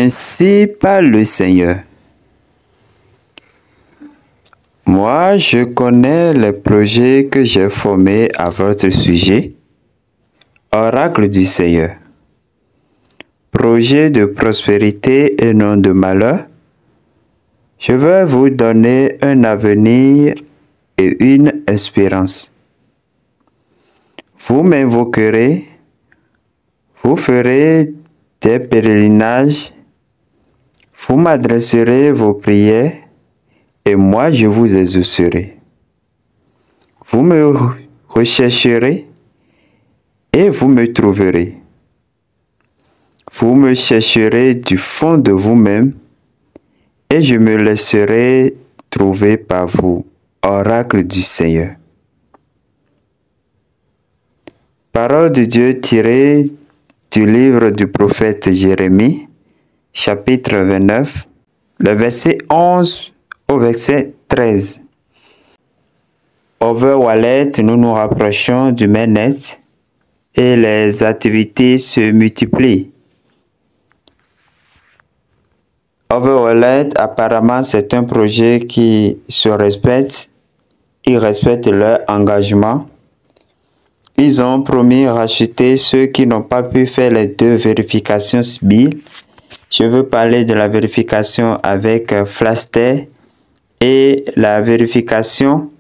Ainsi parle le Seigneur. Moi, je connais les projets que j'ai formés à votre sujet. Oracle du Seigneur. Projet de prospérité et non de malheur. Je vais vous donner un avenir et une espérance. Vous m'invoquerez, vous ferez des pèlerinages, vous m'adresserez vos prières et moi je vous exaucerai. Vous me rechercherez et vous me trouverez. Vous me chercherez du fond de vous-même et je me laisserai trouver par vous, oracle du Seigneur. Parole de Dieu tirée du livre du prophète Jérémie, chapitre 29, le verset 11 au verset 13. Over Wallet, nous nous rapprochons du mainnet et les activités se multiplient. Over Wallet, apparemment, c'est un projet qui se respecte. Ils respectent leur engagement. Ils ont promis de racheter ceux qui n'ont pas pu faire les 2 vérifications civiles. Je veux parler de la vérification avec Flaster et la vérification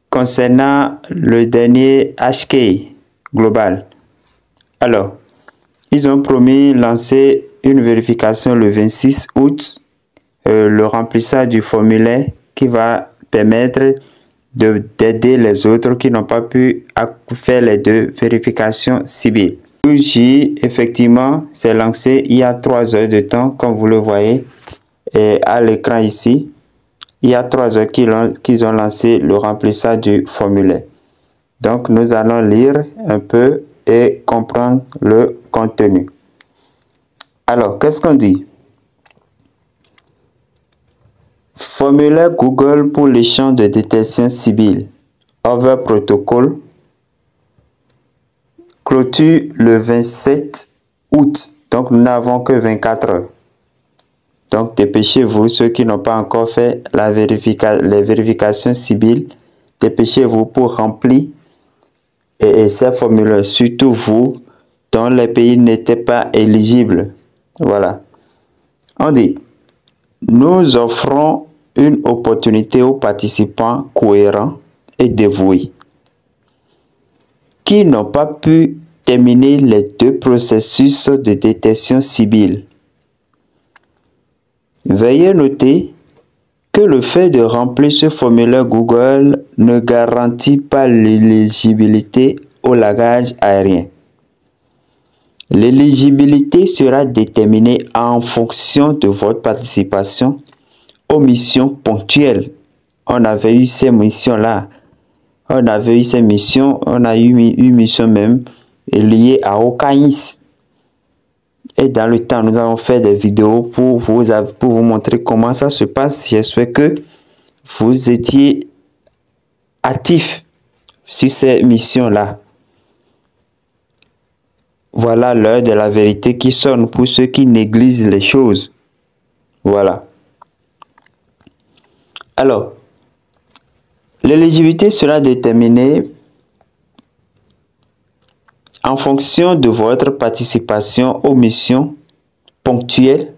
concernant le dernier HK global. Alors, ils ont promis de lancer une vérification le 26 août, le remplissage du formulaire qui va permettre d'aider les autres qui n'ont pas pu faire les 2 vérifications civiles. 12J, effectivement, c'est lancé il y a 3 heures de temps, comme vous le voyez à l'écran ici. Il y a 3 heures qu'ils ont lancé le remplissage du formulaire. Donc, nous allons lire un peu et comprendre le contenu. Alors, qu'est-ce qu'on dit? Formulaire Google pour l'échange de détection civile. Over Protocol. Clôture le 27 août. Donc, nous n'avons que 24 heures. Donc, dépêchez-vous, ceux qui n'ont pas encore fait les vérifications civiles, dépêchez-vous pour remplir ces formulaires. Surtout vous, dont les pays n'étaient pas éligibles. Voilà. On dit, nous offrons une opportunité aux participants cohérents et dévoués qui n'ont pas pu terminer les 2 processus de détection civile. Veuillez noter que le fait de remplir ce formulaire Google ne garantit pas l'éligibilité au lagage aérien. L'éligibilité sera déterminée en fonction de votre participation aux missions ponctuelles. On avait eu ces missions-là. On a eu une mission même liée à Okaïs. Et dans le temps, nous avons fait des vidéos pour vous montrer comment ça se passe. J'espère que vous étiez actifs sur ces missions-là. Voilà l'heure de la vérité qui sonne pour ceux qui négligent les choses. Voilà. Alors, l'éligibilité sera déterminée en fonction de votre participation aux missions ponctuelles,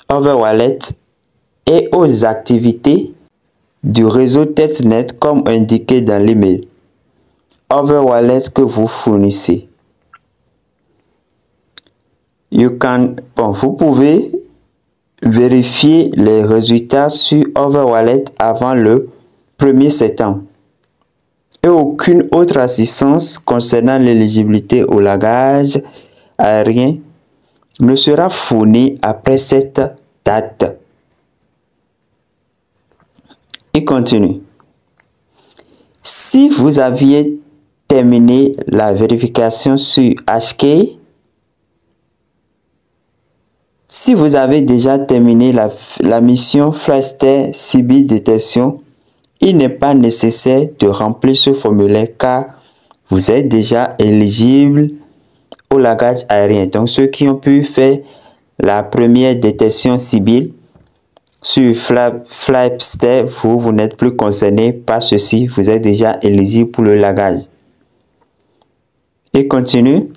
Over Wallet et aux activités du réseau testnet comme indiqué dans l'email Over Wallet que vous fournissez. Vous pouvez vérifier les résultats sur Over Wallet avant le 1er septembre. Et aucune autre assistance concernant l'éligibilité au lagage aérien ne sera fournie après cette date. Il continue. Si vous aviez terminé la vérification sur HK, si vous avez déjà terminé la mission Flaster CB Détection, il n'est pas nécessaire de remplir ce formulaire car vous êtes déjà éligible au lagage aérien. Donc, ceux qui ont pu faire la première détection civile sur Flipster, vous n'êtes plus concerné par ceci, vous êtes déjà éligible pour le lagage. Et continue.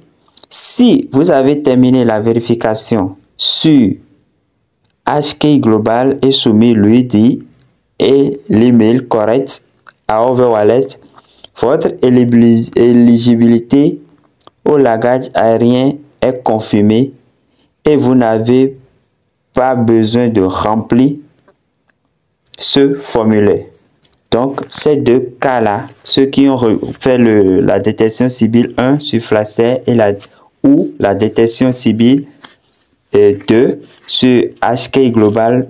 Si vous avez terminé la vérification sur HK Global et soumis l'UID et l'email correct à Overwallet, votre éligibilité au lagage aérien est confirmée et vous n'avez pas besoin de remplir ce formulaire. Donc, ces deux cas-là, ceux qui ont fait la détection civile 1 sur Flipster ou la détection civile 2 sur HK Global,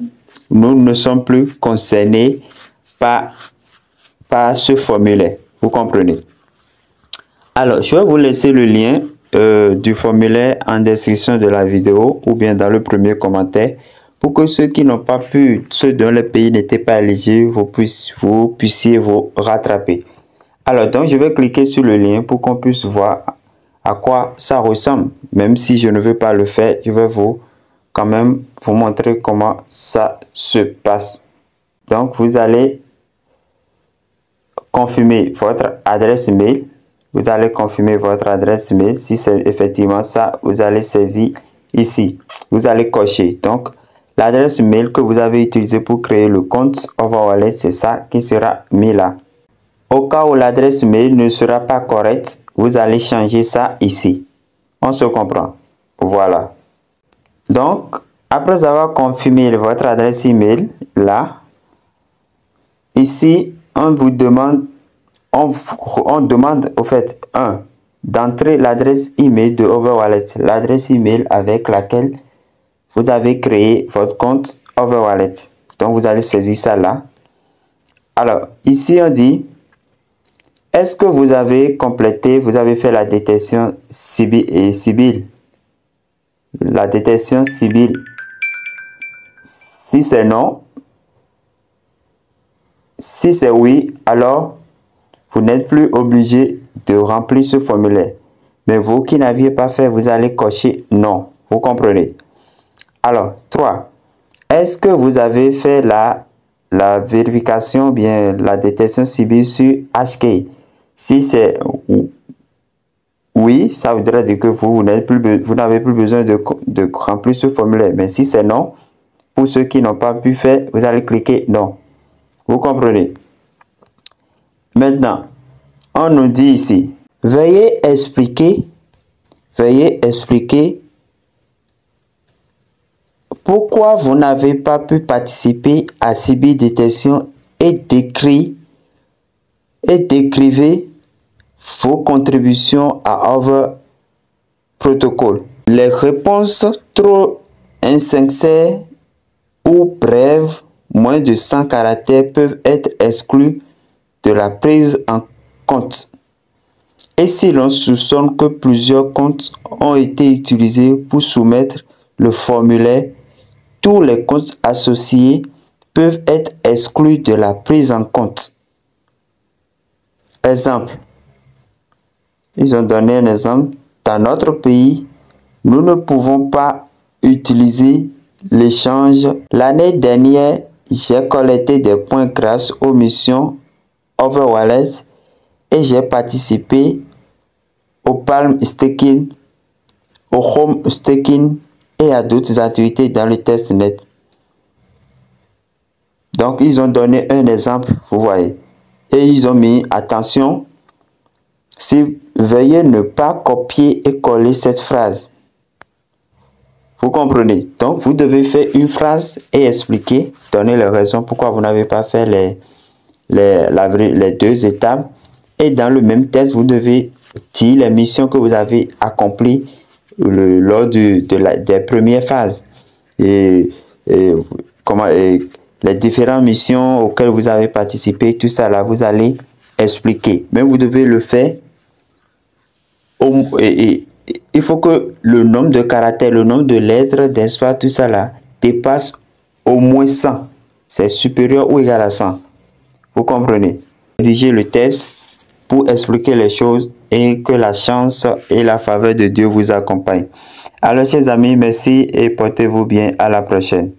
nous ne sommes plus concernés par ce formulaire. Vous comprenez? Alors, je vais vous laisser le lien du formulaire en description de la vidéo ou bien dans le premier commentaire pour que ceux qui n'ont pas pu, ceux dont le pays n'était pas éligible, vous puissiez vous rattraper. Alors, donc, je vais cliquer sur le lien pour qu'on puisse voir à quoi ça ressemble. Même si je ne veux pas le faire, je vais quand même vous montrer comment ça se passe. Donc, vous allez confirmer votre adresse mail. Vous allez confirmer votre adresse mail. Si c'est effectivement ça, vous allez saisir ici. Vous allez cocher. Donc, l'adresse mail que vous avez utilisée pour créer le compte Overwallet, c'est ça qui sera mis là. Au cas où l'adresse mail ne sera pas correcte, vous allez changer ça ici. On se comprend. Voilà. Donc, après avoir confirmé votre adresse email là, ici, on vous demande, on demande au fait, d'entrer l'adresse email de Overwallet, l'adresse email avec laquelle vous avez créé votre compte Overwallet. Donc, vous allez saisir ça là. Alors, ici, on dit, est-ce que vous avez complété, vous avez fait la détection civile? La détection civile. Si c'est non, si c'est oui, alors vous n'êtes plus obligé de remplir ce formulaire. Mais vous qui n'aviez pas fait, vous allez cocher non. Vous comprenez? Alors, 3. Est-ce que vous avez fait la vérification, bien la détection civile sur HK? Si c'est oui, ça voudrait dire que vous n'avez plus besoin de remplir ce formulaire. Mais si c'est non, pour ceux qui n'ont pas pu faire, vous allez cliquer non. Vous comprenez? Maintenant, on nous dit ici, veuillez expliquer pourquoi vous n'avez pas pu participer à CB détection et décrivez vos contributions à Over Protocol. Les réponses trop insincères ou brèves, moins de 100 caractères, peuvent être exclues de la prise en compte. Et si l'on soupçonne que plusieurs comptes ont été utilisés pour soumettre le formulaire, tous les comptes associés peuvent être exclus de la prise en compte. Exemple. Ils ont donné un exemple. Dans notre pays, nous ne pouvons pas utiliser l'échange. L'année dernière, j'ai collecté des points grâce aux missions Overwallet et j'ai participé au Palm Staking, au Home Staking et à d'autres activités dans le testnet. Donc, ils ont donné un exemple, vous voyez. Et ils ont mis attention. Si veuillez ne pas copier et coller cette phrase. Vous comprenez? Donc, vous devez faire une phrase et expliquer, donner les raisons pourquoi vous n'avez pas fait les deux étapes. Et dans le même test, vous devez dire les missions que vous avez accomplies lors des premières phases. Et les différentes missions auxquelles vous avez participé, tout ça là, vous allez expliquer. Mais vous devez le faire. Il faut que le nombre de caractères, le nombre de lettres, d'espaces, tout ça là, dépasse au moins 100. C'est supérieur ou égal à 100. Vous comprenez? Rédigez le test pour expliquer les choses et que la chance et la faveur de Dieu vous accompagnent. Alors, chers amis, merci et portez-vous bien. À la prochaine.